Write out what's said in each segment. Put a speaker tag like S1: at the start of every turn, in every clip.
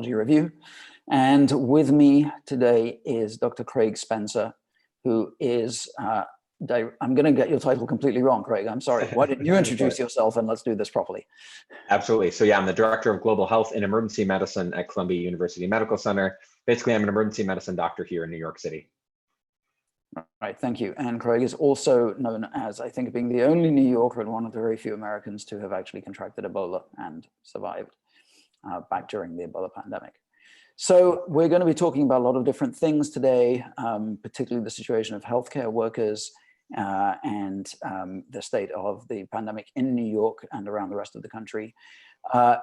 S1: Technology Review. And with me today is Dr. Craig Spencer, who is, I'm going to get your title completely wrong, Craig. I'm sorry. Why don't you introduce yourself and let's do this properly.
S2: Absolutely. So yeah, I'm the Director of Global Health and Emergency Medicine at Columbia University Medical Center. Basically, I'm an emergency medicine doctor here in New York City.
S1: All right, thank you. And Craig is also known as, I think, being the only New Yorker and one of the very few Americans to have actually contracted Ebola and survived back during the Ebola pandemic. So we're going to be talking about a lot of different things today, particularly the situation of healthcare workers and the state of the pandemic in New York and around the rest of the country.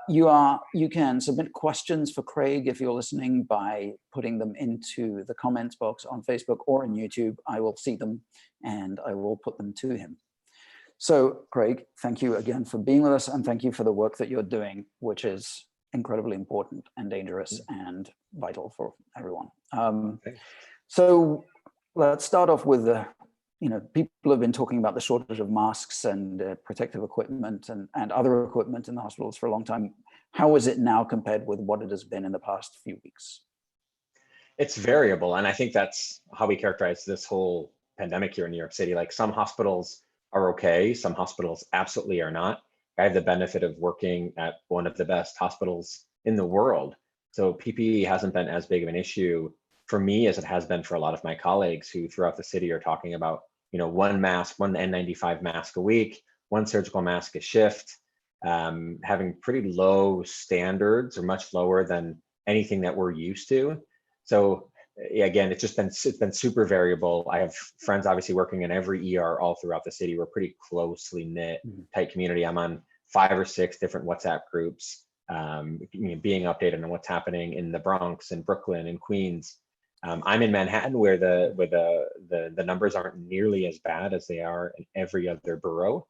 S1: You can submit questions for Craig if you're listening by putting them into the comments box on Facebook or on YouTube. I will see them and I will put them to him. So Craig, thank you again for being with us, and thank you for the work that you're doing, which is incredibly important and dangerous and vital for everyone. So let's start off with the, people have been talking about the shortage of masks and protective equipment and other equipment in the hospitals for a long time. How is it now compared with what it has been in the past few weeks?
S2: It's variable. And I think that's how we characterize this whole pandemic here in New York City. Like, some hospitals are okay, some hospitals absolutely are not. I have the benefit of working at one of the best hospitals in the world. So PPE hasn't been as big of an issue for me as it has been for a lot of my colleagues who throughout the city are talking about, one mask, one N95 mask a week, one surgical mask a shift, having pretty low standards, or much lower than anything that we're used to. So again, it's been super variable. I have friends obviously working in every ER all throughout the city. We're pretty closely knit, tight community. I'm on 5 or 6 different WhatsApp groups, being updated on what's happening in the Bronx and Brooklyn and Queens. I'm in Manhattan, where the numbers aren't nearly as bad as they are in every other borough.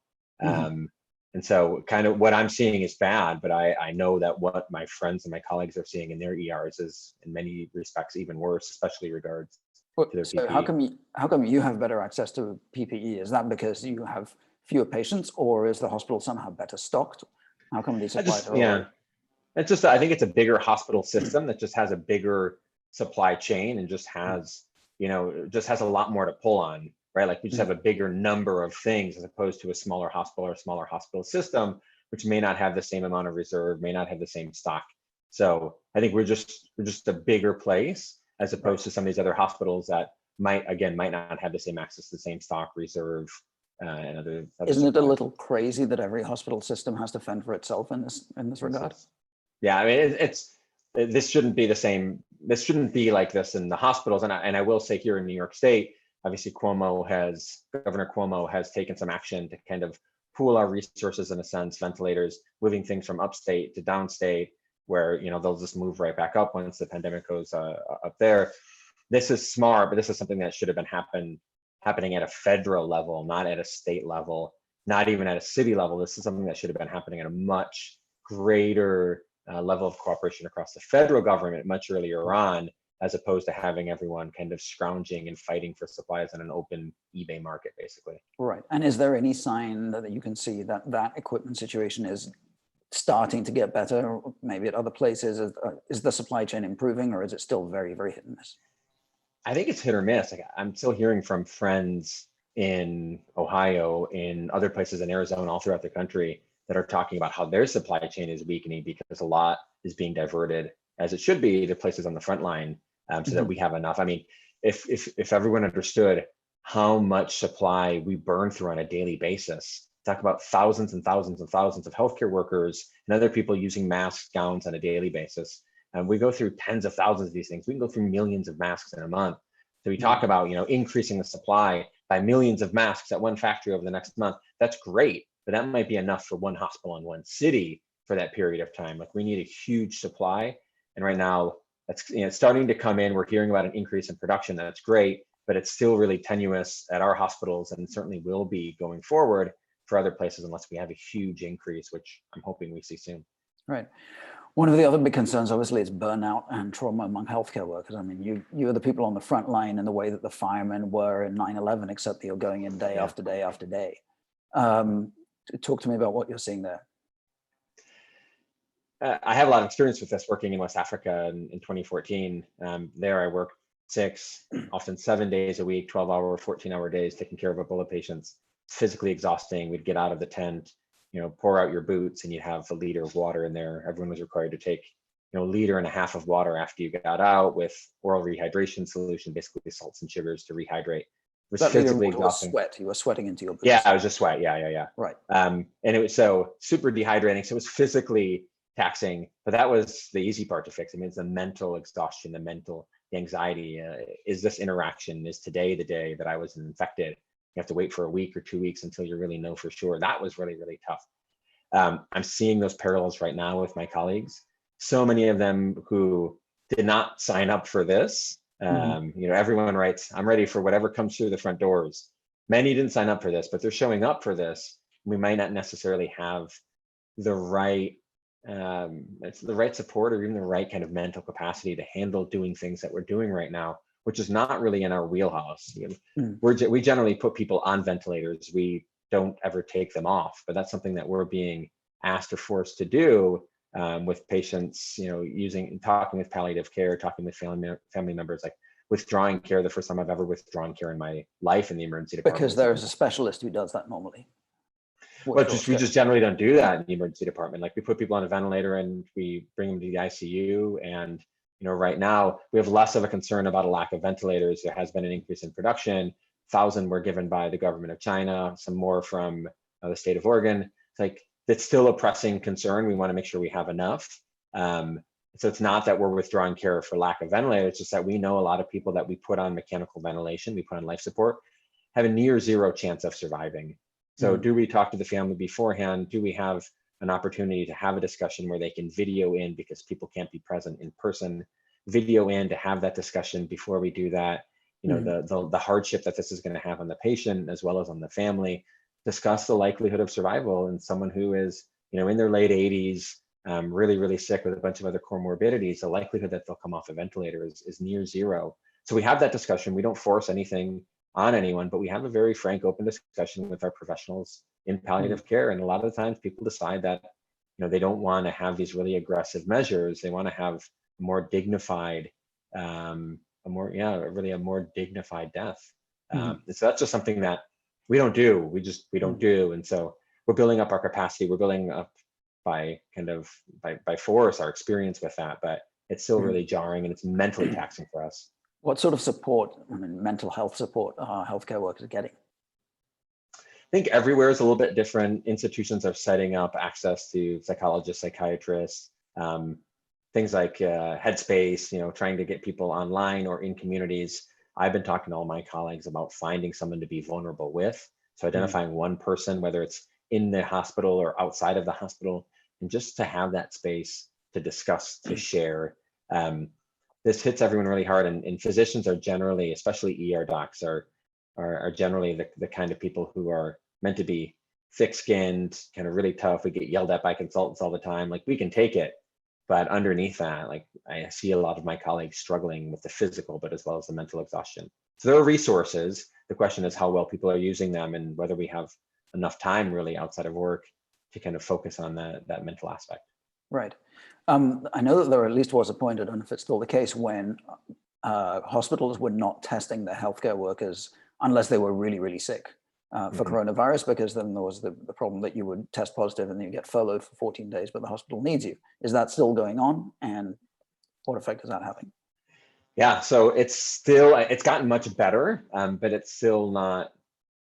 S2: And so kind of what I'm seeing is bad, but I know that what my friends and my colleagues are seeing in their ERs is in many respects even worse, especially regards to their PPE.
S1: So how come you have better access to PPE? Is that because you have fewer patients, or is the hospital somehow better stocked? How come these supplies are
S2: It's just, I think it's a bigger hospital system that just has a bigger supply chain and just has a lot more to pull on, right? Like, we just have a bigger number of things as opposed to a smaller hospital or a smaller hospital system, which may not have the same amount of reserve, may not have the same stock. So I think we're just a bigger place as opposed to some of these other hospitals that might not have the same access to the same stock, reserve, and other
S1: Isn't it a little crazy that every hospital system has to fend for itself in this regard?
S2: Yeah, I mean, this shouldn't be the same. This shouldn't be like this in the hospitals. And I will say, here in New York State, obviously Governor Cuomo has taken some action to kind of pool our resources, in a sense, ventilators, moving things from upstate to downstate, where they'll just move right back up once the pandemic goes up there. This is smart, but this is something that should have been happening at a federal level, not at a state level, not even at a city level. This is something that should have been happening at a much greater level of cooperation across the federal government much earlier on, as opposed to having everyone kind of scrounging and fighting for supplies in an open eBay market, basically.
S1: Right. And is there any sign that you can see that equipment situation is starting to get better, or maybe at other places? Is the supply chain improving, or is it still very, very hit and miss?
S2: I think it's hit or miss. Like, I'm still hearing from friends in Ohio, in other places in Arizona, all throughout the country, that are talking about how their supply chain is weakening because a lot is being diverted, as it should be, to places on the front line, so that we have enough. I mean, if everyone understood how much supply we burn through on a daily basis, talk about thousands and thousands and thousands of healthcare workers and other people using masks, gowns on a daily basis. And we go through tens of thousands of these things. We can go through millions of masks in a month. So we talk about, increasing the supply by millions of masks at one factory over the next month. That's great, but that might be enough for one hospital in one city for that period of time. Like, we need a huge supply. And right now, that's starting to come in. We're hearing about an increase in production. That's great, but it's still really tenuous at our hospitals, and certainly will be going forward for other places unless we have a huge increase, which I'm hoping we see soon.
S1: Right. One of the other big concerns, obviously, is burnout and trauma among healthcare workers. I mean, you are the people on the front line in the way that the firemen were in 9/11, except that you're going in day after day after day. Talk to me about what you're seeing there.
S2: I have a lot of experience with this working in West Africa in 2014. There I worked 6, often 7 days a week, 12-hour, 14-hour days, taking care of Ebola patients. It's physically exhausting. We'd get out of the tent, pour out your boots, and you'd have a liter of water in there. Everyone was required to take, a liter and a half of water after you got out with oral rehydration solution, basically salts and sugars to rehydrate. It was
S1: That liter of
S2: physically
S1: water was
S2: exhausting.
S1: sweat. You were sweating into your boots.
S2: Yeah, it was just sweat. Yeah.
S1: Right.
S2: And it was so super dehydrating. So it was physically taxing, but that was the easy part to fix. I mean, it's the mental exhaustion, the anxiety. Is this interaction, is today the day that I was infected? You have to wait for a week or 2 weeks until you really know for sure. That was really, really tough. I'm seeing those parallels right now with my colleagues. So many of them who did not sign up for this. Everyone writes, I'm ready for whatever comes through the front doors. Many didn't sign up for this, but they're showing up for this. We might not necessarily have the right support or even the right kind of mental capacity to handle doing things that we're doing right now, which is not really in our wheelhouse. We generally put people on ventilators. We don't ever take them off, but that's something that we're being asked or forced to do with patients, talking with palliative care, talking with family members, like withdrawing care. The first time I've ever withdrawn care in my life in the emergency department.
S1: Because there is a specialist who does that normally.
S2: Well, we just generally don't do that in the emergency department. Like we put people on a ventilator and we bring them to the ICU. And, right now we have less of a concern about a lack of ventilators. There has been an increase in production. 1,000 were given by the government of China, some more from the state of Oregon. It's still a pressing concern. We want to make sure we have enough. So it's not that we're withdrawing care for lack of ventilators. It's just that we know a lot of people that we put on mechanical ventilation, we put on life support, have a near zero chance of surviving. So do we talk to the family beforehand? Do we have an opportunity to have a discussion where they can video in, because people can't be present in person, video in to have that discussion before we do that? The hardship that this is going to have on the patient as well as on the family. Discuss the likelihood of survival in someone who is, in their late 80s, really, really sick with a bunch of other comorbidities. The likelihood that they'll come off a ventilator is near zero. So we have that discussion. We don't force anything on anyone, but we have a very frank, open discussion with our professionals in palliative care. And a lot of the times people decide that, they don't want to have these really aggressive measures. They want to have a more dignified, a more dignified death. And so that's just something that we don't do. We don't do. And so we're building up our capacity. We're building up by force, our experience with that, but it's still really jarring and it's mentally taxing for us.
S1: What sort of support, mental health support, are healthcare workers getting?
S2: I think everywhere is a little bit different. Institutions are setting up access to psychologists, psychiatrists, things like Headspace, trying to get people online or in communities. I've been talking to all my colleagues about finding someone to be vulnerable with. So identifying one person, whether it's in the hospital or outside of the hospital, and just to have that space to discuss, to share. This hits everyone really hard, and physicians are generally, especially ER docs, are generally the kind of people who are meant to be thick-skinned, kind of really tough. We get yelled at by consultants all the time. Like, we can take it, but underneath that, like, I see a lot of my colleagues struggling with the physical, but as well as the mental exhaustion. So there are resources. The question is how well people are using them and whether we have enough time really outside of work to kind of focus on that mental aspect.
S1: Right. I know that there at least was a point, I don't know if it's still the case, when hospitals were not testing their healthcare workers unless they were really, really sick for coronavirus, because then there was the problem that you would test positive and then you get furloughed for 14 days, but the hospital needs you. Is that still going on? And what effect is that having?
S2: Yeah, so it's gotten much better, but it's still not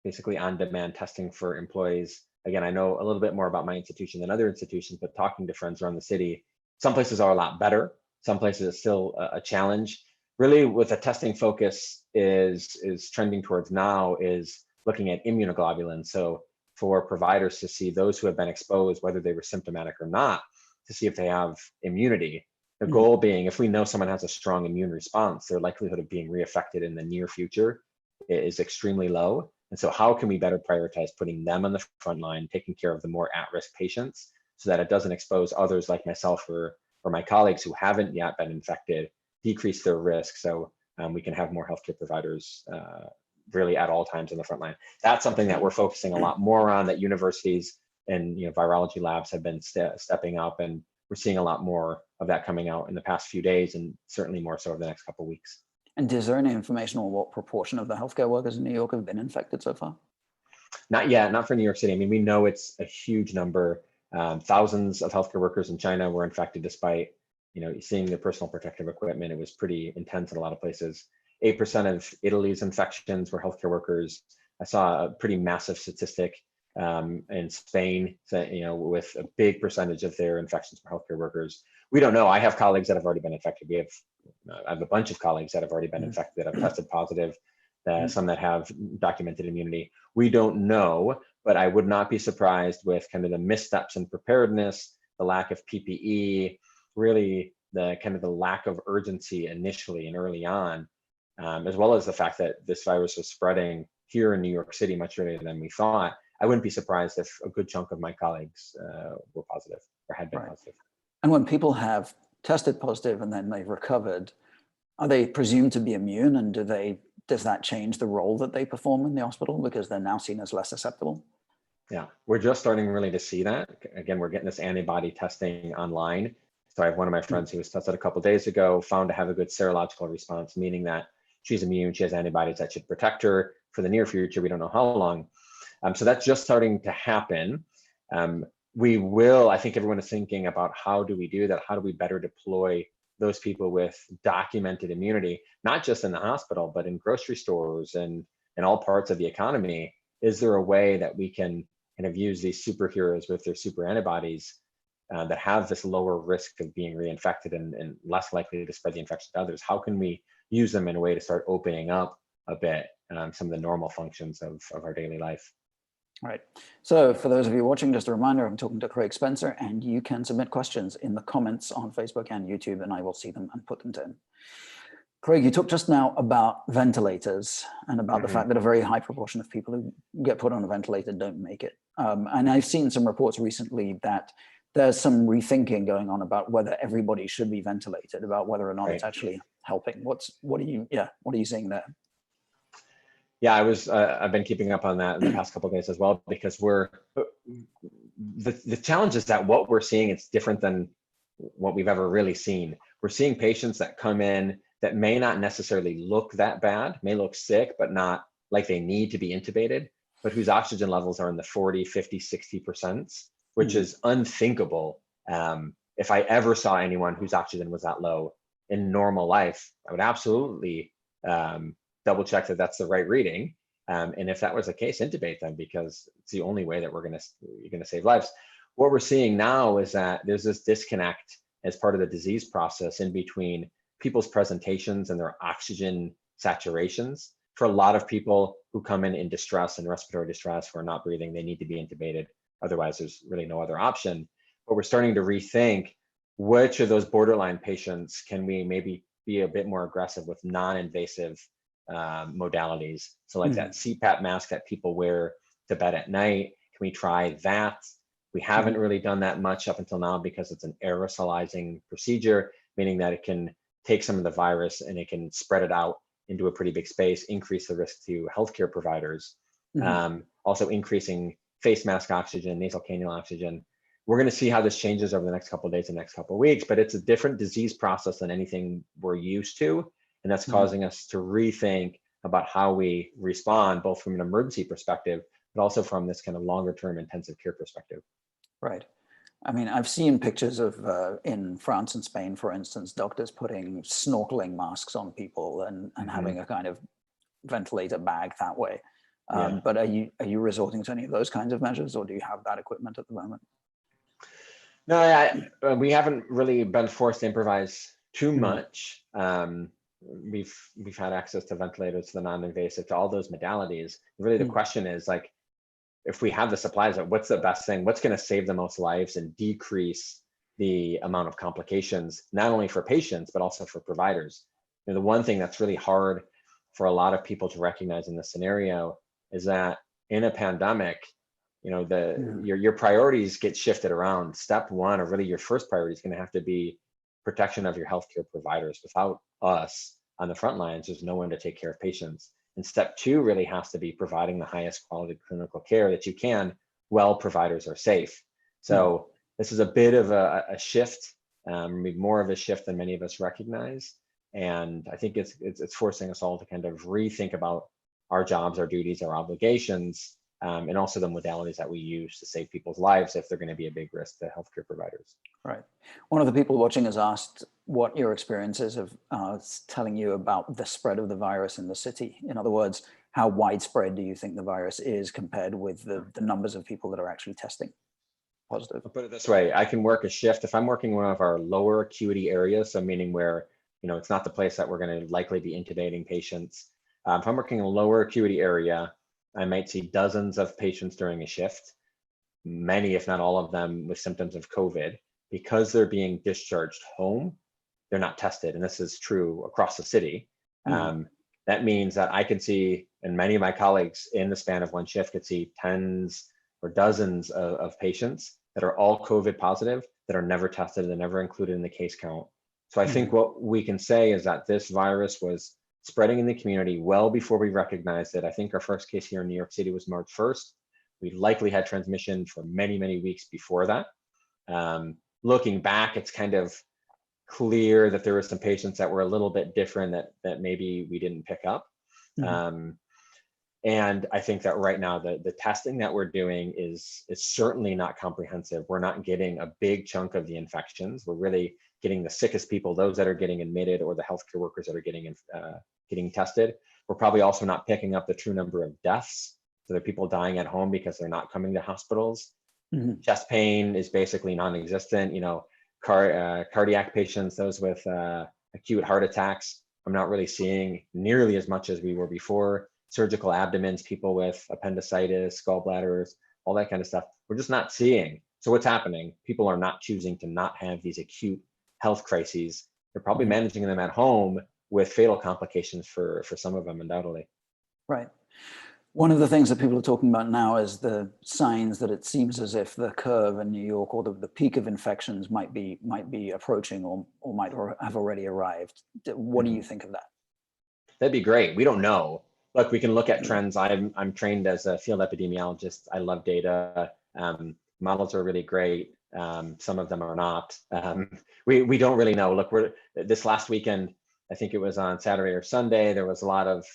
S2: basically on-demand testing for employees. Again, I know a little bit more about my institution than other institutions, but talking to friends around the city, some places are a lot better. Some places it's still a challenge. Really, with a testing focus is trending towards now is looking at immunoglobulins. So for providers to see those who have been exposed, whether they were symptomatic or not, to see if they have immunity. The goal being, if we know someone has a strong immune response, their likelihood of being reaffected in the near future is extremely low. And so how can we better prioritize putting them on the front line, taking care of the more at-risk patients so that it doesn't expose others like myself or my colleagues who haven't yet been infected, decrease their risk so we can have more healthcare providers really at all times on the front line. That's something that we're focusing a lot more on, that universities and virology labs have been stepping up and we're seeing a lot more of that coming out in the past few days, and certainly more so over the next couple of weeks.
S1: And is there any information on what proportion of the healthcare workers in New York have been infected so far?
S2: Not yet, not for New York City. I mean, we know it's a huge number. Thousands of healthcare workers in China were infected despite, seeing the personal protective equipment. It was pretty intense in a lot of places. 8% of Italy's infections were healthcare workers. I saw a pretty massive statistic in Spain, with a big percentage of their infections were healthcare workers. We don't know. I have colleagues that have already been infected. I have a bunch of colleagues that have already been infected, that have tested positive, some that have documented immunity. We don't know, but I would not be surprised with kind of the missteps in preparedness, the lack of PPE, really the kind of the lack of urgency initially and early on, as well as the fact that this virus was spreading here in New York City much earlier than we thought. I wouldn't be surprised if a good chunk of my colleagues were positive or had been positive.
S1: And when people have tested positive and then they've recovered, are they presumed to be immune, and does that change the role that they perform in the hospital because they're now seen as less susceptible?
S2: Yeah, we're just starting really to see that. Again, we're getting this antibody testing online. So I have one of my friends who was tested a couple of days ago, found to have a good serological response, meaning that she's immune, she has antibodies that should protect her for the near future. We don't know how long. So that's just starting to happen. I think everyone is thinking about how do we do that? How do we better deploy those people with documented immunity, not just in the hospital, but in grocery stores and in all parts of the economy? Is there a way that we can kind of use these superheroes with their super antibodies that have this lower risk of being reinfected and less likely to spread the infection to others? How can we use them in a way to start opening up a bit some of the normal functions of our daily life?
S1: Right. So for those of you watching, just a reminder, I'm talking to Craig Spencer, and you can submit questions in the comments on Facebook and YouTube, and I will see them and put them in. Craig, you talked just now about ventilators and about the fact that a very high proportion of people who get put on a ventilator don't make it. And I've seen some reports recently that there's some rethinking going on about whether everybody should be ventilated, about whether or not it's actually helping. What are you seeing there?
S2: Yeah, I've been keeping up on that in the past couple of days as well, because the challenge is that what we're seeing, it's different than what we've ever really seen. We're seeing patients that come in that may not necessarily look that bad, may look sick, but not like they need to be intubated, but whose oxygen levels are in the 40, 50, 60%, which is unthinkable. If I ever saw anyone whose oxygen was that low in normal life, I would absolutely double check that that's the right reading. And if that was the case, intubate them, because it's the only way that you're gonna save lives. What we're seeing now is that there's this disconnect as part of the disease process in between people's presentations and their oxygen saturations. For a lot of people who come in distress and respiratory distress, who are not breathing, they need to be intubated. Otherwise, there's really no other option. But we're starting to rethink which of those borderline patients can we maybe be a bit more aggressive with non-invasive modalities. So like that CPAP mask that people wear to bed at night, can we try that? We haven't really done that much up until now because it's an aerosolizing procedure, meaning that it can take some of the virus and it can spread it out into a pretty big space, increase the risk to healthcare providers. Also increasing face mask oxygen, nasal cannula oxygen. We're going to see how this changes over the next couple of days and next couple of weeks, but it's a different disease process than anything we're used to. And that's causing us to rethink about how we respond, both from an emergency perspective, but also from this kind of longer term intensive care perspective.
S1: Right. I mean, I've seen pictures of in France and Spain, for instance, doctors putting snorkeling masks on people and having a kind of ventilator bag that way. But are you resorting to any of those kinds of measures, or do you have that equipment at the moment?
S2: No, we haven't really been forced to improvise too much. We've had access to ventilators, to the non-invasive, to all those modalities. Really, the question is, like, if we have the supplies, what's the best thing? What's going to save the most lives and decrease the amount of complications, not only for patients, but also for providers? The one thing that's really hard for a lot of people to recognize in this scenario is that in a pandemic, your priorities get shifted around. Step one, or really your first priority, is going to have to be protection of your healthcare providers. Without us on the front lines, there's no one to take care of patients. And step two really has to be providing the highest quality clinical care that you can while providers are safe. So this is a bit of a shift, maybe more of a shift than many of us recognize. And I think it's forcing us all to kind of rethink about our jobs, our duties, our obligations, and also the modalities that we use to save people's lives if they're going to be a big risk to healthcare providers.
S1: Right. One of the people watching has asked what your experience is of telling you about the spread of the virus in the city. In other words, how widespread do you think the virus is compared with the numbers of people that are actually testing positive?
S2: I'll put it this way, I can work a shift. If I'm working one of our lower acuity areas, so meaning where, it's not the place that we're going to likely be intubating patients. If I'm working in a lower acuity area, I might see dozens of patients during a shift, many, if not all of them, with symptoms of COVID. Because they're being discharged home, they're not tested. And this is true across the city. That means that I can see, and many of my colleagues in the span of one shift could see tens or dozens of patients that are all COVID positive that are never tested, they're never included in the case count. So I think what we can say is that this virus was spreading in the community well before we recognized it. I think our first case here in New York City was March 1st. We likely had transmission for many, many weeks before that. Looking back, it's kind of clear that there were some patients that were a little bit different that maybe we didn't pick up. And I think that right now the testing that we're doing is certainly not comprehensive. We're not getting a big chunk of the infections. We're really getting the sickest people, those that are getting admitted, or the healthcare workers that are getting tested. We're probably also not picking up the true number of deaths. So there are people dying at home because they're not coming to hospitals. Chest pain is basically non-existent. Cardiac patients, those with acute heart attacks, I'm not really seeing nearly as much as we were before. Surgical abdomens, people with appendicitis, gallbladders, all that kind of stuff, we're just not seeing. So what's happening? People are not choosing to not have these acute health crises. They're probably managing them at home with fatal complications for some of them, undoubtedly.
S1: Right. One of the things that people are talking about now is the signs that it seems as if the curve in New York, or the peak of infections, might be approaching, or might have already arrived. What do you think of that? That'd
S2: be great. We don't know. Look, we can look at trends. I'm trained as a field epidemiologist. I love data. Models are really great. Some of them are not. We don't really know. Look, this last weekend, I think it was on Saturday or Sunday, there was a lot of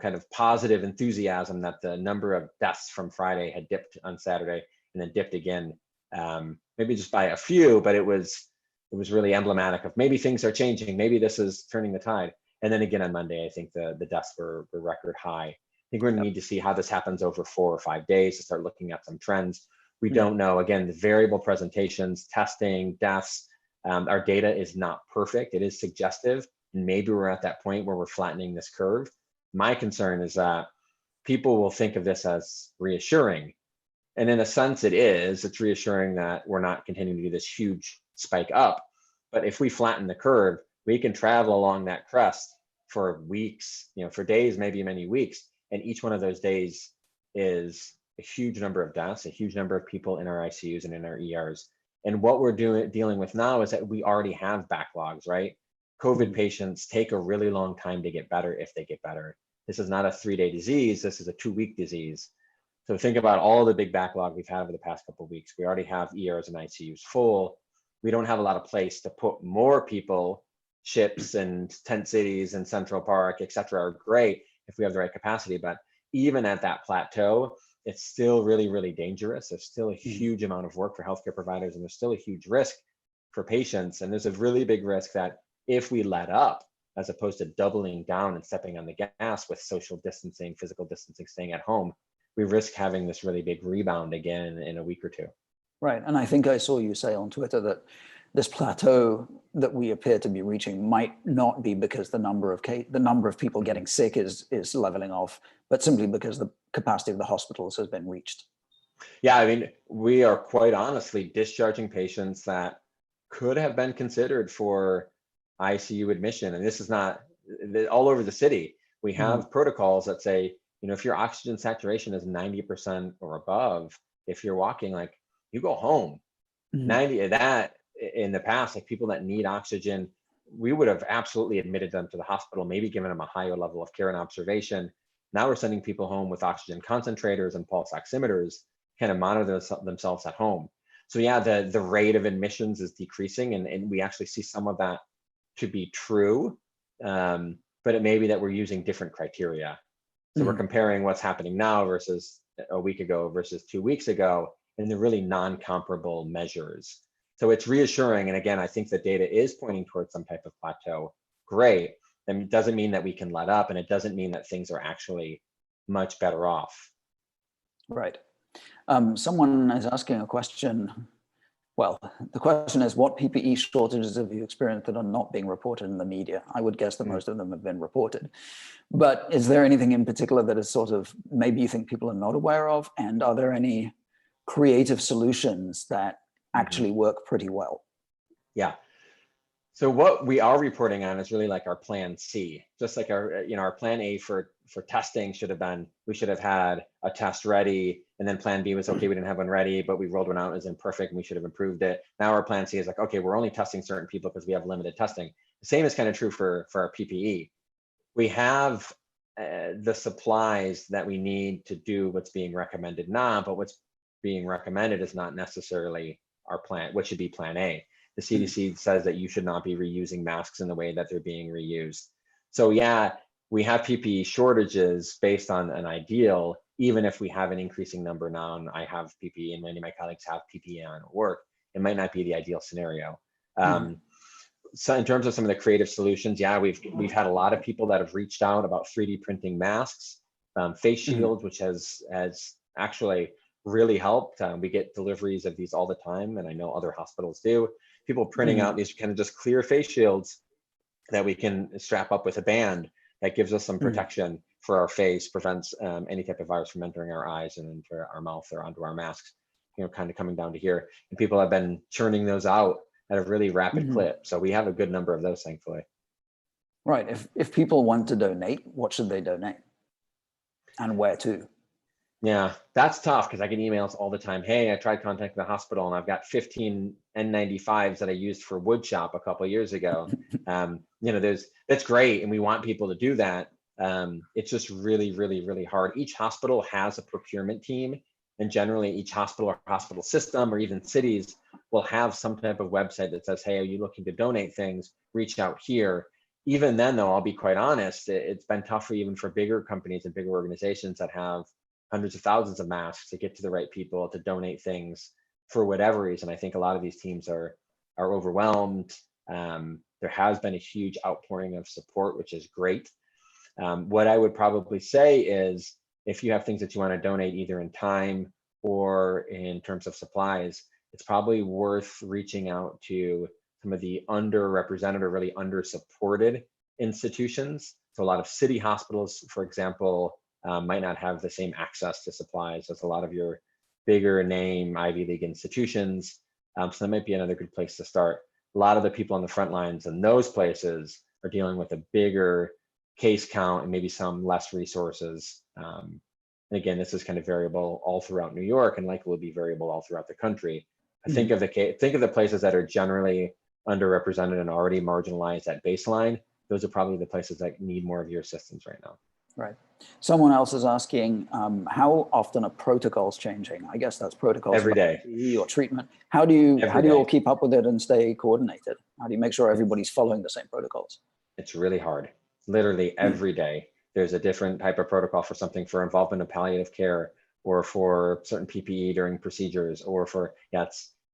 S2: kind of positive enthusiasm that the number of deaths from Friday had dipped on Saturday and then dipped again, maybe just by a few, but it was really emblematic of maybe things are changing. Maybe this is turning the tide. And then again on Monday, I think the deaths were record high. I think we're going to need to see how this happens over 4 or 5 days to start looking at some trends. We don't know. Again, the variable presentations, testing, deaths, our data is not perfect. It is suggestive. And maybe we're at that point where we're flattening this curve. My concern is that people will think of this as reassuring. And in a sense, it's reassuring that we're not continuing to do this huge spike up. But if we flatten the curve, we can travel along that crest for weeks, for days, maybe many weeks. And each one of those days is a huge number of deaths, a huge number of people in our ICUs and in our ERs. And what we're dealing with now is that we already have backlogs, right? COVID patients take a really long time to get better if they get better. This is not a 3-day disease. This is a 2-week disease. So think about all the big backlog we've had over the past couple of weeks. We already have ERs and ICUs full. We don't have a lot of place to put more people. Ships and tent cities and Central Park, et cetera, are great if we have the right capacity. But even at that plateau, it's still really, really dangerous. There's still a huge amount of work for healthcare providers, and there's still a huge risk for patients. And there's a really big risk that if we let up, as opposed to doubling down and stepping on the gas with social distancing, physical distancing, staying at home, we risk having this really big rebound again in a week or two.
S1: Right. And I think I saw you say on Twitter that this plateau that we appear to be reaching might not be because the number of people getting sick is leveling off, but simply because the capacity of the hospitals has been reached.
S2: Yeah, I mean, we are quite honestly discharging patients that could have been considered for ICU admission. And this is not all over the city. We have protocols that say, if your oxygen saturation is 90% or above, if you're walking, you go home. 90 of that in the past, people that need oxygen, we would have absolutely admitted them to the hospital, maybe given them a higher level of care and observation. Now we're sending people home with oxygen concentrators and pulse oximeters, kind of monitor themselves at home. So yeah, the rate of admissions is decreasing, and we actually see some of that to be true. But it may be that we're using different criteria. So we're comparing what's happening now versus a week ago versus 2 weeks ago, and they're really non-comparable measures. So it's reassuring. And again, I think the data is pointing towards some type of plateau. Great. And it doesn't mean that we can let up, and it doesn't mean that things are actually much better off.
S1: Right. Someone is asking a question. Well, the question is, what PPE shortages have you experienced that are not being reported in the media? I would guess that most of them have been reported. But is there anything in particular that is sort of, maybe you think people are not aware of? And are there any creative solutions that actually work pretty well?
S2: Yeah. So what we are reporting on is really like our plan C, just like our plan A for testing should have been, we should have had a test ready, and then plan B was, okay, we didn't have one ready, but we rolled one out, it was imperfect and we should have improved it. Now our plan C is like, okay, we're only testing certain people because we have limited testing. The same is kind of true for our PPE. We have the supplies that we need to do what's being recommended now, but what's being recommended is not necessarily our plan, what should be plan A. The CDC says that you should not be reusing masks in the way that they're being reused. So yeah, we have PPE shortages based on an ideal, even if we have an increasing number now, and I have PPE and many of my colleagues have PPE on at work, it might not be the ideal scenario. So in terms of some of the creative solutions, yeah, we've had a lot of people that have reached out about 3D printing masks, face shields, which has actually really helped. We get deliveries of these all the time, and I know other hospitals do. People printing out these kind of just clear face shields that we can strap up with a band that gives us some protection for our face, prevents any type of virus from entering our eyes and into our mouth or onto our masks, kind of coming down to here. And people have been churning those out at a really rapid clip. So we have a good number of those, thankfully.
S1: Right. If people want to donate, what should they donate? And where to?
S2: Yeah, that's tough because I get emails all the time. Hey, I tried contacting the hospital and I've got 15 N95s that I used for wood shop a couple of years ago. That's great, and we want people to do that. It's just really, really, really hard. Each hospital has a procurement team, and generally each hospital or hospital system or even cities will have some type of website that says, hey, are you looking to donate things? Reach out here. Even then, though, I'll be quite honest, it's been tougher even for bigger companies and bigger organizations that have hundreds of thousands of masks to get to the right people to donate things for whatever reason. I think a lot of these teams are overwhelmed. There has been a huge outpouring of support, which is great. What I would probably say is, if you have things that you want to donate either in time or in terms of supplies, it's probably worth reaching out to some of the underrepresented or really under-supported institutions. So a lot of city hospitals, for example, might not have the same access to supplies as a lot of your bigger name Ivy League institutions. So that might be another good place to start. A lot of the people on the front lines in those places are dealing with a bigger case count and maybe some less resources. And again, this is kind of variable all throughout New York and likely will be variable all throughout the country. Think of the places that are generally underrepresented and already marginalized at baseline. Those are probably the places that need more of your assistance right now.
S1: Right. Someone else is asking, how often are protocols changing? I guess that's protocols
S2: every day
S1: or treatment. How do you all keep up with it and stay coordinated? How do you make sure everybody's following the same protocols?
S2: It's really hard. Literally every day, there's a different type of protocol for something, for involvement of palliative care, or for certain PPE during procedures, or for,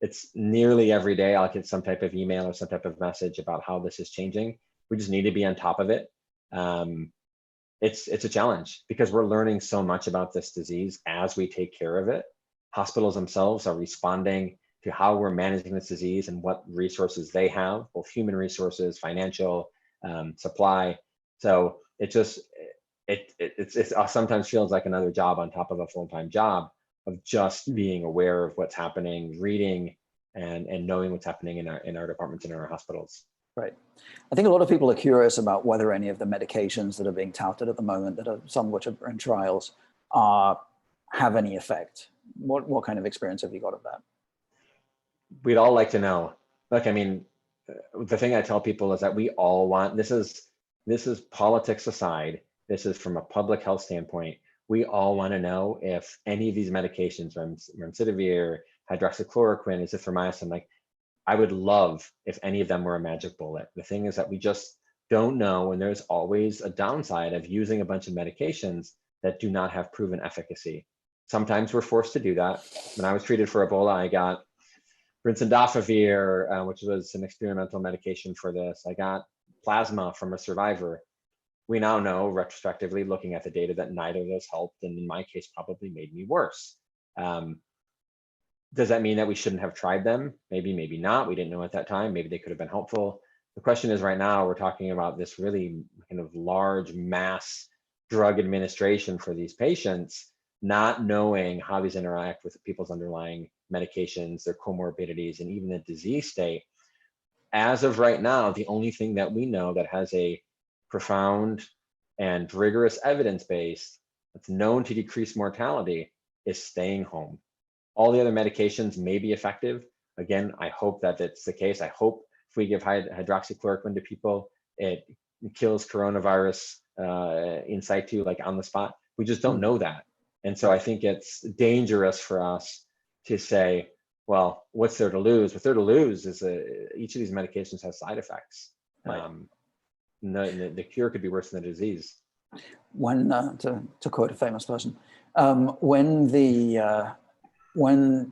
S2: it's nearly every day I'll get some type of email or some type of message about how this is changing. We just need to be on top of it. It's a challenge because we're learning so much about this disease as we take care of it. Hospitals themselves are responding to how we're managing this disease and what resources they have, both human resources, financial, supply. So it sometimes feels like another job on top of a full-time job of just being aware of what's happening, reading and knowing what's happening in our departments and in our hospitals.
S1: Right. I think a lot of people are curious about whether any of the medications that are being touted at the moment, that are some of which are in trials, have any effect. What kind of experience have you got of that?
S2: We'd all like to know. Look, I mean, the thing I tell people is that we all want, this is politics aside, this is from a public health standpoint, we all want to know if any of these medications, remdesivir, hydroxychloroquine, azithromycin. Like, I would love if any of them were a magic bullet. The thing is that we just don't know, and there's always a downside of using a bunch of medications that do not have proven efficacy. Sometimes we're forced to do that. When I was treated for Ebola, I got brincidofovir, which was an experimental medication for this. I got plasma from a survivor. We now know, retrospectively, looking at the data, that neither of those helped, and in my case, probably made me worse. Does that mean that we shouldn't have tried them? Maybe, maybe not. We didn't know at that time. Maybe they could have been helpful. The question is, right now, we're talking about this really kind of large mass drug administration for these patients, not knowing how these interact with people's underlying medications, their comorbidities, and even the disease state. As of right now, the only thing that we know that has a profound and rigorous evidence base that's known to decrease mortality is staying home. All the other medications may be effective. Again, I hope that that's the case. I hope if we give hydroxychloroquine to people, it kills coronavirus in situ, like on the spot. We just don't know that. And so I think it's dangerous for us to say, well, what's there to lose? What's there to lose is each of these medications has side effects.
S1: Right.
S2: The cure could be worse than the disease.
S1: When, to quote a famous person, when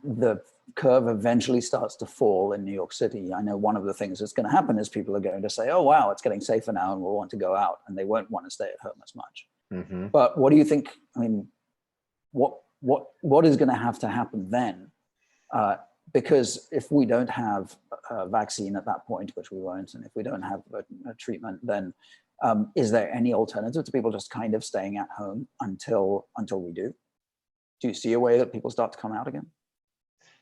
S1: the curve eventually starts to fall in New York City, I know one of the things that's going to happen is people are going to say, oh, wow, it's getting safer now and we'll want to go out, and they won't want to stay at home as much.
S2: Mm-hmm.
S1: But what do you think, I mean, what is going to have to happen then? Because if we don't have a vaccine at that point, which we won't, and if we don't have a treatment, then is there any alternative to people just kind of staying at home until we do? Do you see a way that people start to come out again?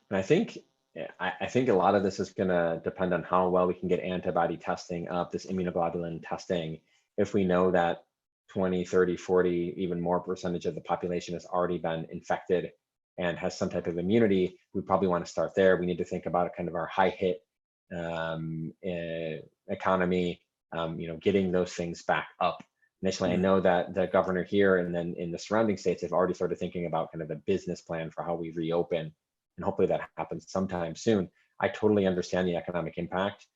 S2: And I think a lot of this is going to depend on how well we can get antibody testing up, this immunoglobulin testing. If we know that 20, 30, 40, even more percentage of the population has already been infected and has some type of immunity, we probably want to start there. We need to think about kind of our high hit economy, getting those things back up. Initially, I know that the governor here and then in the surrounding states have already started thinking about kind of a business plan for how we reopen, and hopefully that happens sometime soon. I totally understand the economic impact.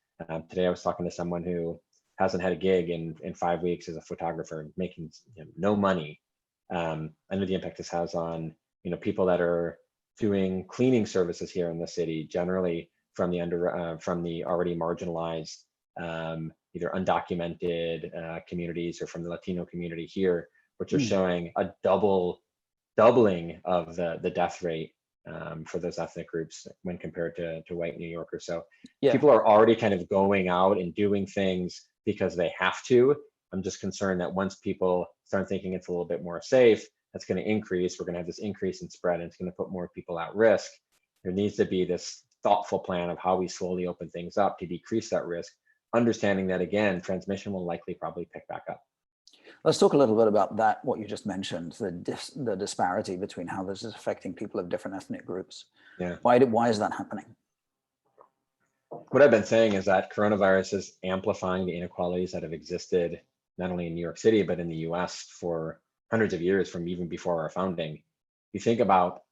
S2: Today I was talking to someone who hasn't had a gig in 5 weeks as a photographer, making no money. I know the impact this has on people that are doing cleaning services here in the city, generally from the already marginalized, either undocumented communities or from the Latino community here, which are showing a doubling of the death rate for those ethnic groups when compared to white New Yorkers. So people are already kind of going out and doing things because they have to. I'm just concerned that once people start thinking it's a little bit more safe, that's going to increase. We're going to have this increase in spread, and it's going to put more people at risk. There needs to be this thoughtful plan of how we slowly open things up to decrease that risk, understanding that, again, transmission will likely probably pick back up.
S1: Let's talk a little bit about that, what you just mentioned, the disparity between how this is affecting people of different ethnic groups.
S2: Yeah.
S1: Why is that happening?
S2: What I've been saying is that coronavirus is amplifying the inequalities that have existed not only in New York City, but in the US for hundreds of years, from even before our founding. You think about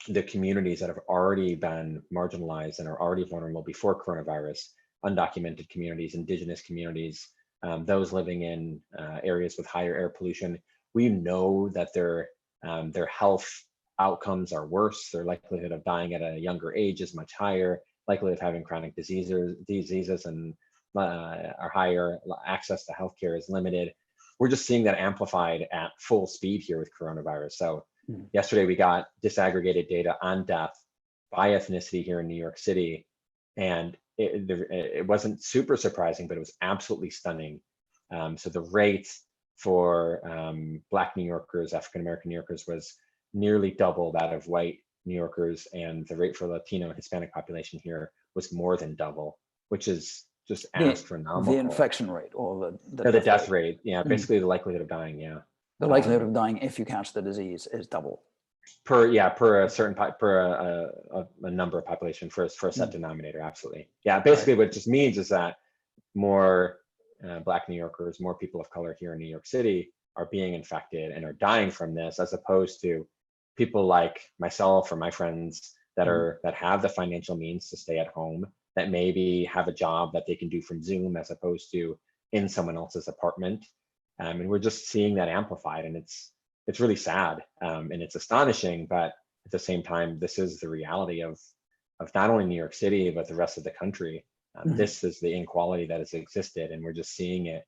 S2: the communities that have already been marginalized and are already vulnerable before coronavirus, undocumented communities, indigenous communities, those living in areas with higher air pollution. We know that their health outcomes are worse. Their likelihood of dying at a younger age is much higher. Likelihood of having chronic diseases and are higher. Access to healthcare is limited. We're just seeing that amplified at full speed here with coronavirus. So yesterday we got disaggregated data on death by ethnicity here in New York City, and it wasn't super surprising, but it was absolutely stunning. So the rate for Black New Yorkers, African-American New Yorkers, was nearly double that of white New Yorkers, and the rate for Latino and Hispanic population here was more than double, which is just astronomical.
S1: The infection rate or
S2: the death rate. Yeah, basically the likelihood of dying. Yeah.
S1: The likelihood of dying if you catch the disease is double.
S2: Per a certain a number of population for a set denominator. Absolutely. Yeah. Basically, what it just means is that more Black New Yorkers, more people of color here in New York City are being infected and are dying from this, as opposed to people like myself or my friends that have the financial means to stay at home, that maybe have a job that they can do from Zoom as opposed to in someone else's apartment. And we're just seeing that amplified, and it's really sad, and it's astonishing, but at the same time, this is the reality of not only New York City, but the rest of the country. This is the inequality that has existed, and we're just seeing it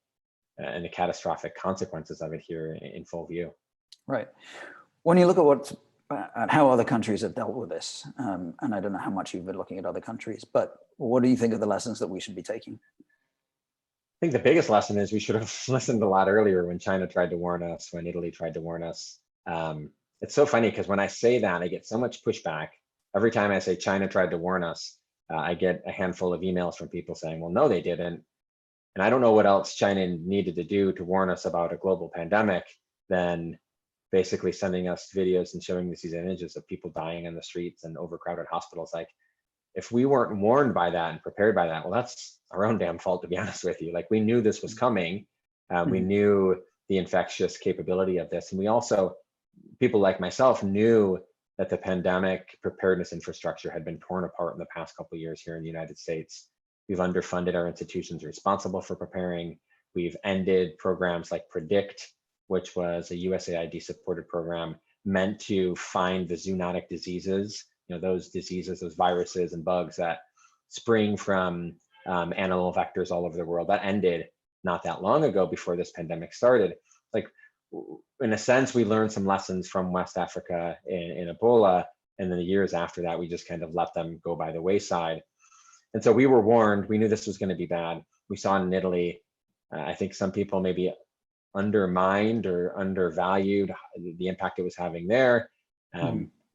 S2: and the catastrophic consequences of it here in full view.
S1: Right. When you look at how other countries have dealt with this, and I don't know how much you've been looking at other countries, but what do you think are the lessons that we should be taking?
S2: I think the biggest lesson is we should have listened a lot earlier when China tried to warn us, when Italy tried to warn us. It's so funny because when I say that, I get so much pushback. Every time I say China tried to warn us, I get a handful of emails from people saying, well, no, they didn't. And I don't know what else China needed to do to warn us about a global pandemic than basically sending us videos and showing us these images of people dying in the streets and overcrowded hospitals. Like, if we weren't warned by that and prepared by that, well, that's our own damn fault, to be honest with you. Like, we knew this was coming. We knew the infectious capability of this. And we also, people like myself, knew that the pandemic preparedness infrastructure had been torn apart in the past couple of years here in the United States. We've underfunded our institutions responsible for preparing. We've ended programs like PREDICT, which was a USAID supported program meant to find the zoonotic diseases, those diseases, those viruses and bugs that spring from animal vectors all over the world. That ended not that long ago before this pandemic started. Like, in a sense, we learned some lessons from West Africa in Ebola, and then the years after that, we just kind of let them go by the wayside. And so we were warned. We knew this was going to be bad. We saw it in Italy. I think some people maybe undermined or undervalued the impact it was having there.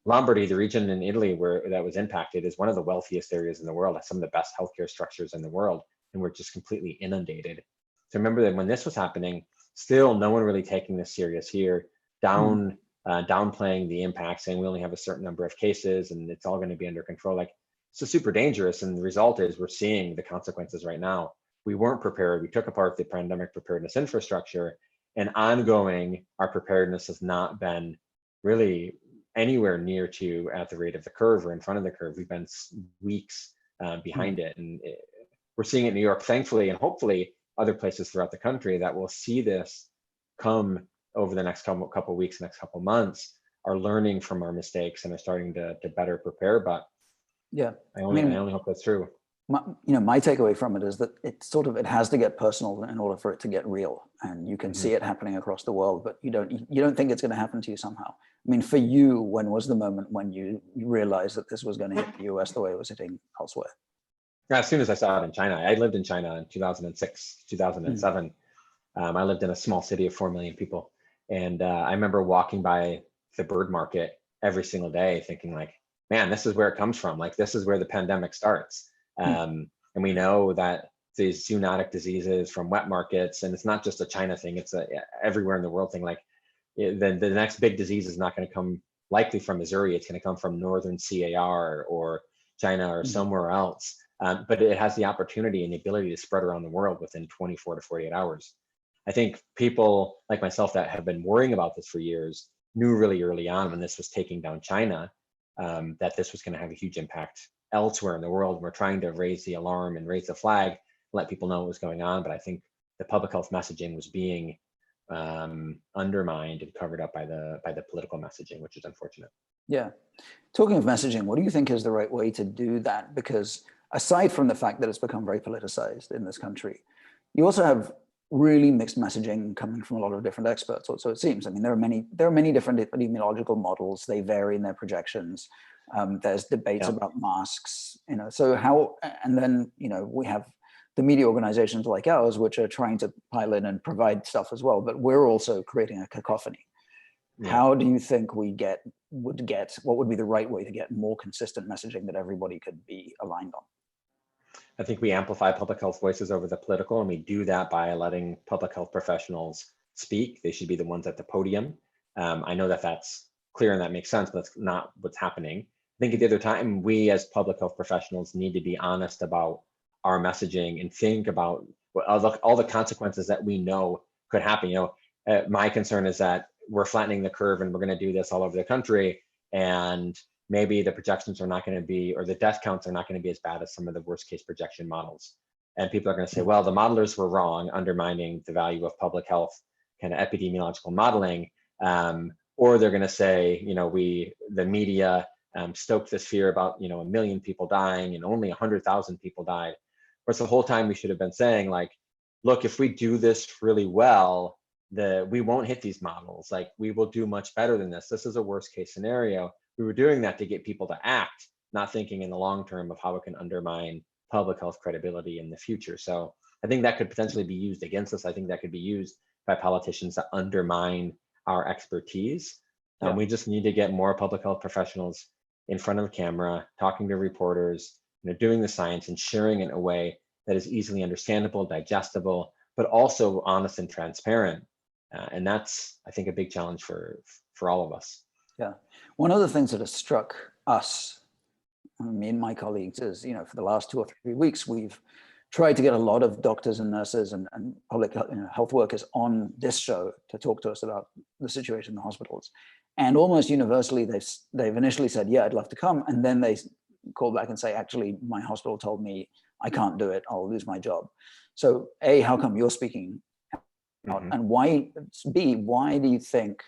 S2: Lombardy, the region in Italy where that was impacted, is one of the wealthiest areas in the world, has some of the best healthcare structures in the world, and we're just completely inundated. So remember that when this was happening, still no one really taking this serious here, downplaying the impact, saying we only have a certain number of cases and it's all going to be under control. Like, it's super dangerous, and the result is we're seeing the consequences right now. We weren't prepared. We took apart the pandemic preparedness infrastructure, and ongoing, our preparedness has not been really anywhere near to at the rate of the curve or in front of the curve. We've been weeks behind it, and we're seeing it in New York, thankfully, and hopefully other places throughout the country that will see this come over the next couple of weeks, next couple of months, are learning from our mistakes and are starting to better prepare. But
S1: yeah,
S2: I only hope that's true.
S1: My takeaway from it is that it has to get personal in order for it to get real, and you can see it happening across the world, but you don't think it's going to happen to you somehow. I mean, for you, when was the moment when you realized that this was going to hit the US the way it was hitting elsewhere?
S2: As soon as I saw it in China. I lived in China in 2006, 2007. I lived in a small city of 4 million people, and I remember walking by the bird market every single day, thinking like, man, this is where it comes from. Like, this is where the pandemic starts. And we know that these zoonotic diseases from wet markets, and it's not just a China thing, it's a everywhere in the world thing. Like, the next big disease is not going to come likely from Missouri. It's going to come from northern CAR or China or somewhere else. But it has the opportunity and the ability to spread around the world within 24 to 48 hours. I think people like myself that have been worrying about this for years knew really early on, when this was taking down China, that this was going to have a huge impact elsewhere in the world. We're trying to raise the alarm and raise the flag, let people know what was going on. But I think the public health messaging was being undermined and covered up by the political messaging, which is unfortunate.
S1: Yeah. Talking of messaging, what do you think is the right way to do that? Because aside from the fact that it's become very politicized in this country, you also have really mixed messaging coming from a lot of different experts. So it seems. I mean, there are many different epidemiological models. They vary in their projections. There's debates about masks. So how? And then we have the media organizations like ours, which are trying to pile in and provide stuff as well. But we're also creating a cacophony. Yeah. How do you think what would be the right way to get more consistent messaging that everybody could be aligned on?
S2: I think we amplify public health voices over the political, and we do that by letting public health professionals speak. They should be the ones at the podium. I know that that's clear and that makes sense, but that's not what's happening. I think at the other time, we as public health professionals need to be honest about our messaging and think about all the consequences that we know could happen. My concern is that we're flattening the curve and we're going to do this all over the country, and maybe the projections are not going to be, or the death counts are not going to be as bad as some of the worst case projection models. And people are going to say, well, the modelers were wrong, undermining the value of public health kind of epidemiological modeling. Or they're going to say, the media stoked this fear about, 1 million people dying and only 100,000 people died. Whereas the whole time we should have been saying, like, look, if we do this really well, we won't hit these models. Like, we will do much better than this. This is a worst case scenario. We were doing that to get people to act, not thinking in the long term of how it can undermine public health credibility in the future. So I think that could potentially be used against us. I think that could be used by politicians to undermine our expertise.
S1: Yeah.
S2: We just need to get more public health professionals in front of the camera, talking to reporters, doing the science and sharing it in a way that is easily understandable, digestible, but also honest and transparent. And that's, I think, a big challenge for all of us.
S1: Yeah. One of the things that has struck us, me and my colleagues, is, for the last 2 or 3 weeks, we've tried to get a lot of doctors and nurses and public health workers on this show to talk to us about the situation in the hospitals. And almost universally, they've initially said, yeah, I'd love to come. And then they call back and say, actually, my hospital told me I can't do it. I'll lose my job. So A, how come you're speaking out?
S2: Mm-hmm.
S1: And why do you think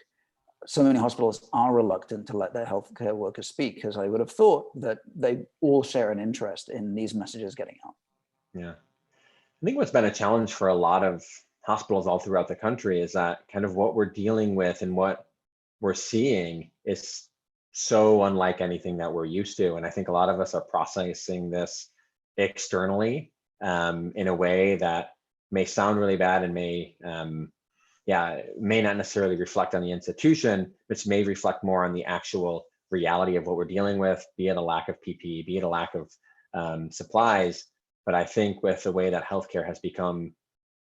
S1: so many hospitals are reluctant to let their healthcare workers speak? Because I would have thought that they all share an interest in these messages getting out.
S2: Yeah. I think what's been a challenge for a lot of hospitals all throughout the country is that kind of what we're dealing with and what we're seeing is so unlike anything that we're used to. And I think a lot of us are processing this externally in a way that may sound really bad and may not necessarily reflect on the institution, which may reflect more on the actual reality of what we're dealing with, be it a lack of PPE, be it a lack of supplies. But I think with the way that healthcare has become,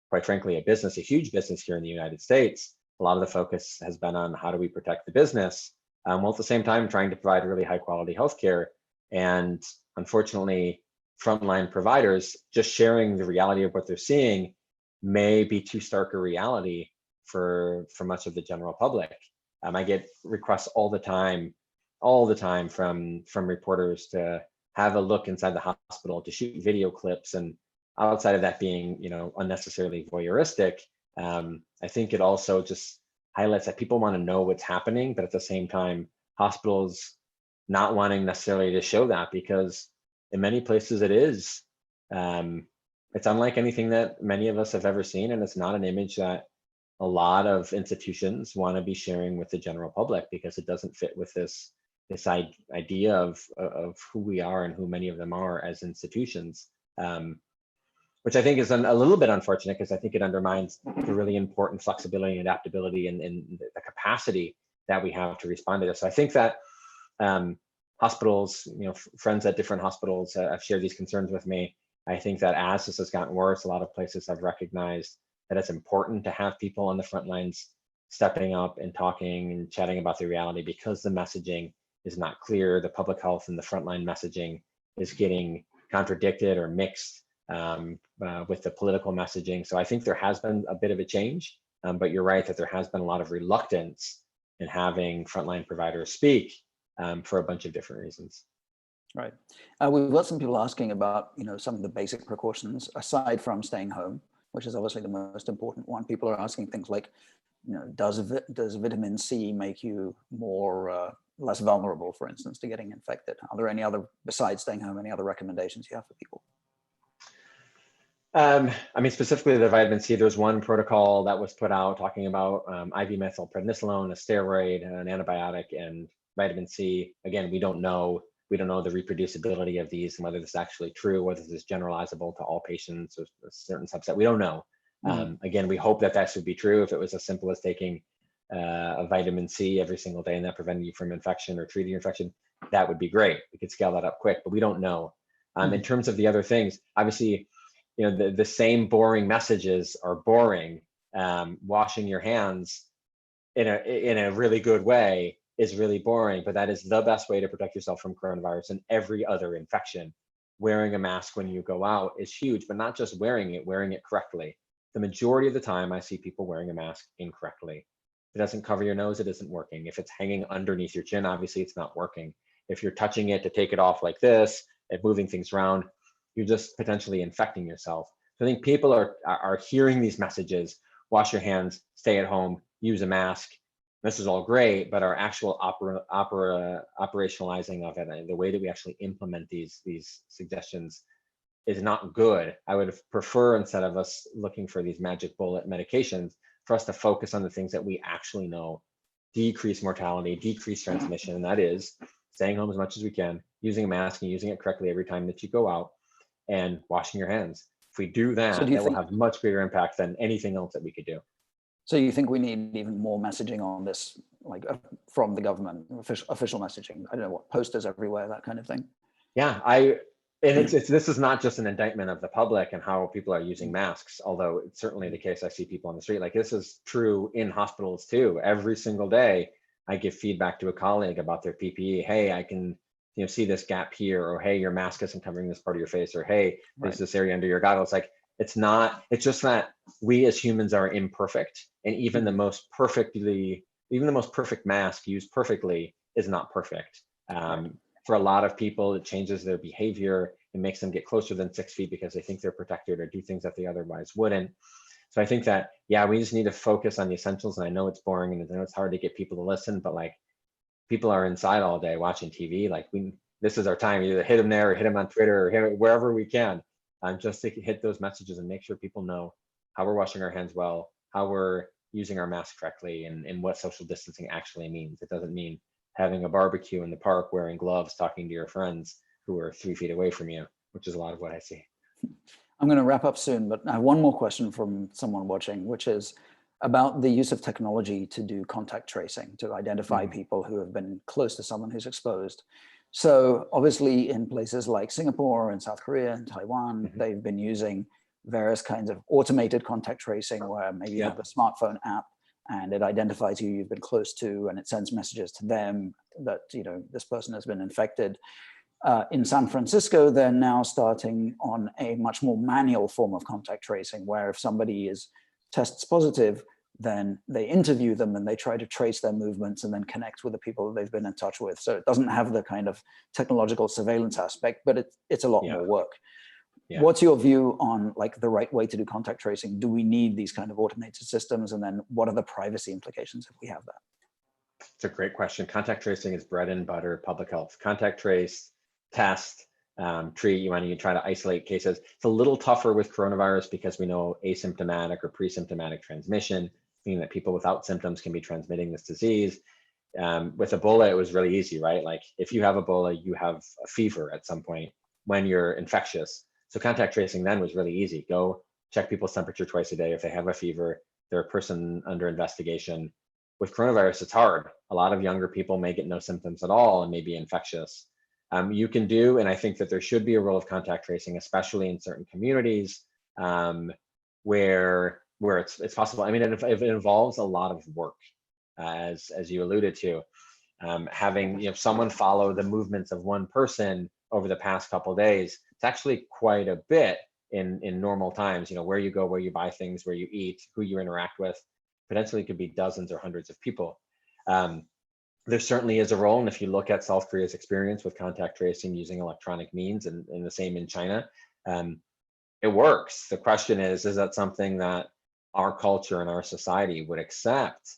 S2: quite frankly, a huge business here in the United States, a lot of the focus has been on how do we protect the business, while at the same time trying to provide really high quality healthcare. And unfortunately, frontline providers just sharing the reality of what they're seeing may be too stark a reality for much of the general public. I get requests all the time from reporters to have a look inside the hospital, to shoot video clips, and outside of that being, unnecessarily voyeuristic, I think it also just highlights that people want to know what's happening, but at the same time, hospitals not wanting necessarily to show that, because in many places it is. It's unlike anything that many of us have ever seen, and it's not an image that a lot of institutions want to be sharing with the general public, because it doesn't fit with this idea of who we are and who many of them are as institutions, which I think is a little bit unfortunate, because I think it undermines the really important flexibility and adaptability and the capacity that we have to respond to this. So I think that hospitals, friends at different hospitals have shared these concerns with me. I think that as this has gotten worse, a lot of places have recognized that it's important to have people on the front lines stepping up and talking and chatting about the reality, because the messaging is not clear. The public health and the frontline messaging is getting contradicted or mixed with the political messaging. So I think there has been a bit of a change, but you're right that there has been a lot of reluctance in having frontline providers speak for a bunch of different reasons.
S1: Right. We've got some people asking about, some of the basic precautions aside from staying home, which is obviously the most important one. People are asking things like, does vitamin C make you less vulnerable, for instance, to getting infected? Are there any other, besides staying home, any other recommendations you have for people?
S2: Specifically the vitamin C, there's one protocol that was put out talking about IV methylprednisolone, a steroid, an antibiotic, and vitamin C. Again, we don't know the reproducibility of these and whether this is actually true, whether this is generalizable to all patients or a certain subset. We don't know. Again, we hope that should be true. If it was as simple as taking a vitamin C every single day and that prevented you from infection or treating infection, that would be great. We could scale that up quick, but we don't know. In terms of the other things, obviously, the same boring messages are boring. Washing your hands in a really good way is really boring, but that is the best way to protect yourself from coronavirus and every other infection. Wearing a mask when you go out is huge, but not just wearing it correctly. The majority of the time I see people wearing a mask incorrectly. If it doesn't cover your nose, it isn't working. If it's hanging underneath your chin, obviously it's not working. if you're touching it to take it off like this and moving things around, you're just potentially infecting yourself. So I think people are hearing these messages: wash your hands, stay at home, use a mask. This is all great, but our actual operationalizing of it, and the way that we actually implement these suggestions is not good. I would prefer, instead of us looking for these magic bullet medications, for us to focus on the things that we actually know decrease mortality, decrease transmission, and that is staying home as much as we can, using a mask and using it correctly every time that you go out, and washing your hands. If we do that,
S1: So do you
S2: that will have much bigger impact than anything else that we could do.
S1: So you think we need even more messaging on this, like from the government, official messaging? I don't know, what, posters everywhere, that kind of thing?
S2: Yeah, this is not just an indictment of the public and how people are using masks, although it's certainly the case. I see people on the street. Like, this is true in hospitals too. Every single day, I give feedback to a colleague about their PPE. Hey, I can see this gap here, or hey, your mask isn't covering this part of your face, or hey, there's this area under your goggles. Like, it's just that we as humans are imperfect, and even the most perfect mask used perfectly is not perfect. For a lot of people, it changes their behavior. It makes them get closer than 6 feet because they think they're protected or do things that they otherwise wouldn't. So I think that, yeah, we just need to focus on the essentials. And I know it's boring, and I know it's hard to get people to listen, but like, people are inside all day watching TV. Like, this is our time, either hit them there or hit them on Twitter or hit them wherever we can, just to hit those messages and make sure people know how we're washing our hands well, how we're using our mask correctly, and what social distancing actually means. It doesn't mean having a barbecue in the park, wearing gloves, talking to your friends who are 3 feet away from you, which is a lot of what I see.
S1: I'm going to wrap up soon, but I have one more question from someone watching, which is about the use of technology to do contact tracing, to identify people who have been close to someone who's exposed. So obviously in places like Singapore and South Korea and Taiwan, they've been using various kinds of automated contact tracing, where maybe you have a smartphone app and it identifies who you've been close to, and it sends messages to them that, this person has been infected. In San Francisco, they're now starting on a much more manual form of contact tracing, where if somebody tests positive, then they interview them and they try to trace their movements and then connect with the people that they've been in touch with. So it doesn't have the kind of technological surveillance aspect, but it's a lot more work. What's your view on like the right way to do contact tracing? Do we need these kind of automated systems? And then what are the privacy implications if we have that?
S2: It's a great question. Contact tracing is bread and butter public health. Contact trace, test, treat. You try to isolate cases. It's a little tougher with coronavirus because we know asymptomatic or pre-symptomatic transmission, meaning that people without symptoms can be transmitting this disease. With Ebola, it was really easy, right? Like, if you have Ebola, you have a fever at some point when you're infectious. So contact tracing then was really easy. Go check people's temperature twice a day. If they have a fever, they're a person under investigation. With coronavirus, it's hard. A lot of younger people may get no symptoms at all and may be infectious. You can do, and I think that there should be a role of contact tracing, especially in certain communities where it's possible. I mean, it involves a lot of work, as you alluded to. Having someone follow the movements of one person over the past couple of days, it's actually quite a bit in normal times. Where you go, where you buy things, where you eat, who you interact with. Potentially could be dozens or hundreds of people. There certainly is a role, and if you look at South Korea's experience with contact tracing using electronic means, and the same in China, it works. The question is that something that our culture and our society would accept?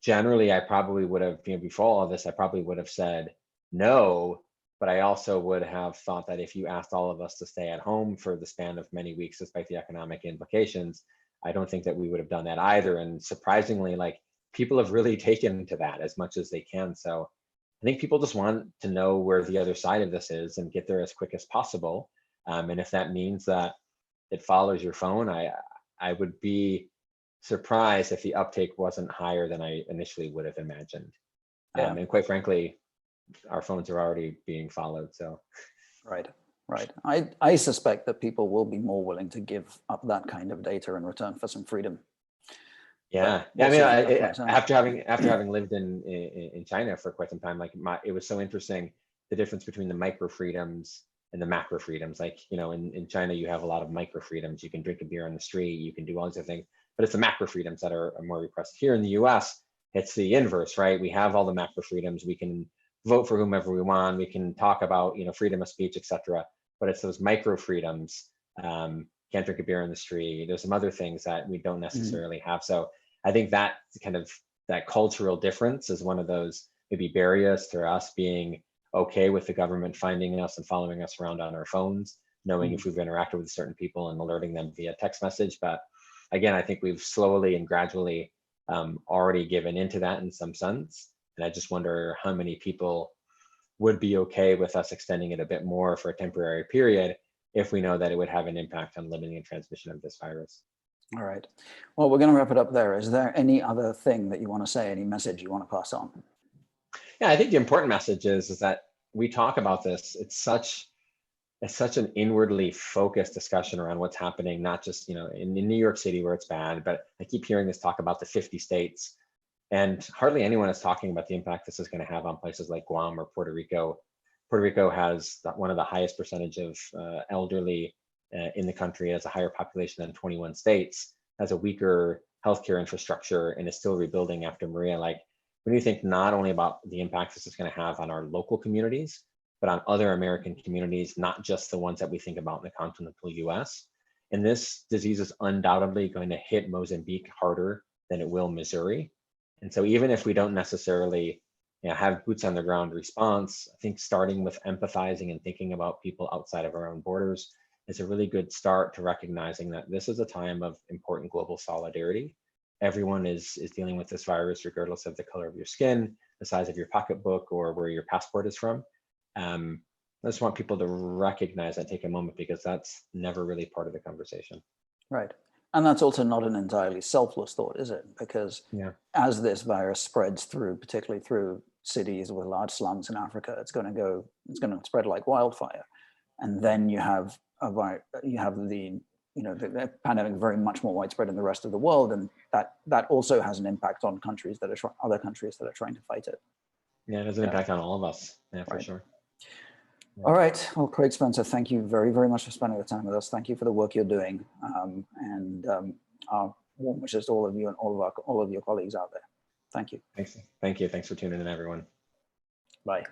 S2: Generally, I probably would have, before all of this, I probably would have said no, but I also would have thought that if you asked all of us to stay at home for the span of many weeks, despite the economic implications, I don't think that we would have done that either. And surprisingly, like, people have really taken to that as much as they can. So I think people just want to know where the other side of this is and get there as quick as possible. And if that means that it follows your phone, I would be surprised if the uptake wasn't higher than I initially would have imagined. And quite frankly, our phones are already being followed. So
S1: right. I suspect that people will be more willing to give up that kind of data in return for some freedom.
S2: I mean, after having lived in China for quite some time, like, it was so interesting, the difference between the micro freedoms and the macro freedoms. Like, in China, you have a lot of micro freedoms. You can drink a beer on the street, you can do all these other things, but it's the macro freedoms that are more repressed. Here in the US, it's the inverse, right? We have all the macro freedoms. We can vote for whomever we want. We can talk about, freedom of speech, etc. But it's those micro freedoms. Can't drink a beer in the street. There's some other things that we don't necessarily have. So I think that that cultural difference is one of those maybe barriers to us being okay with the government finding us and following us around on our phones, knowing if we've interacted with certain people and alerting them via text message. But again, I think we've slowly and gradually already given into that in some sense. And I just wonder how many people would be okay with us extending it a bit more for a temporary period if we know that it would have an impact on limiting the transmission of this virus.
S1: All right. Well, we're going to wrap it up there. Is there any other thing that you want to say, any message you want to pass on?
S2: Yeah, I think the important message is that we talk about this. It's such an inwardly focused discussion around what's happening, not just in New York City where it's bad, but I keep hearing this talk about the 50 states, and hardly anyone is talking about the impact this is going to have on places like Guam or Puerto Rico. Puerto Rico has one of the highest percentage of elderly in the country, has a higher population than 21 states, has a weaker healthcare infrastructure, and is still rebuilding after Maria. Like, when you think not only about the impact this is going to have on our local communities, but on other American communities, not just the ones that we think about in the continental US. And this disease is undoubtedly going to hit Mozambique harder than it will Missouri. And so even if we don't necessarily have boots on the ground response, I think starting with empathizing and thinking about people outside of our own borders is a really good start to recognizing that this is a time of important global solidarity. Everyone is dealing with this virus, regardless of the color of your skin, the size of your pocketbook, or where your passport is from. I just want people to recognize and take a moment, because that's never really part of the conversation.
S1: Right. And that's also not an entirely selfless thought, is it? Because as this virus spreads through, particularly through cities with large slums in Africa, it's going to spread like wildfire. And then you have the pandemic very much more widespread in the rest of the world, and that also has an impact on countries that are other countries that are trying to fight it. Yeah,
S2: it has an impact on all of us. Yeah, for sure.
S1: Yeah. All right. Well, Craig Spencer, thank you very, very much for spending the time with us. Thank you for the work you're doing, and our warm wishes to all of you and all of your colleagues out there. Thank you.
S2: Thanks. Thank you. Thanks for tuning in, everyone.
S1: Bye.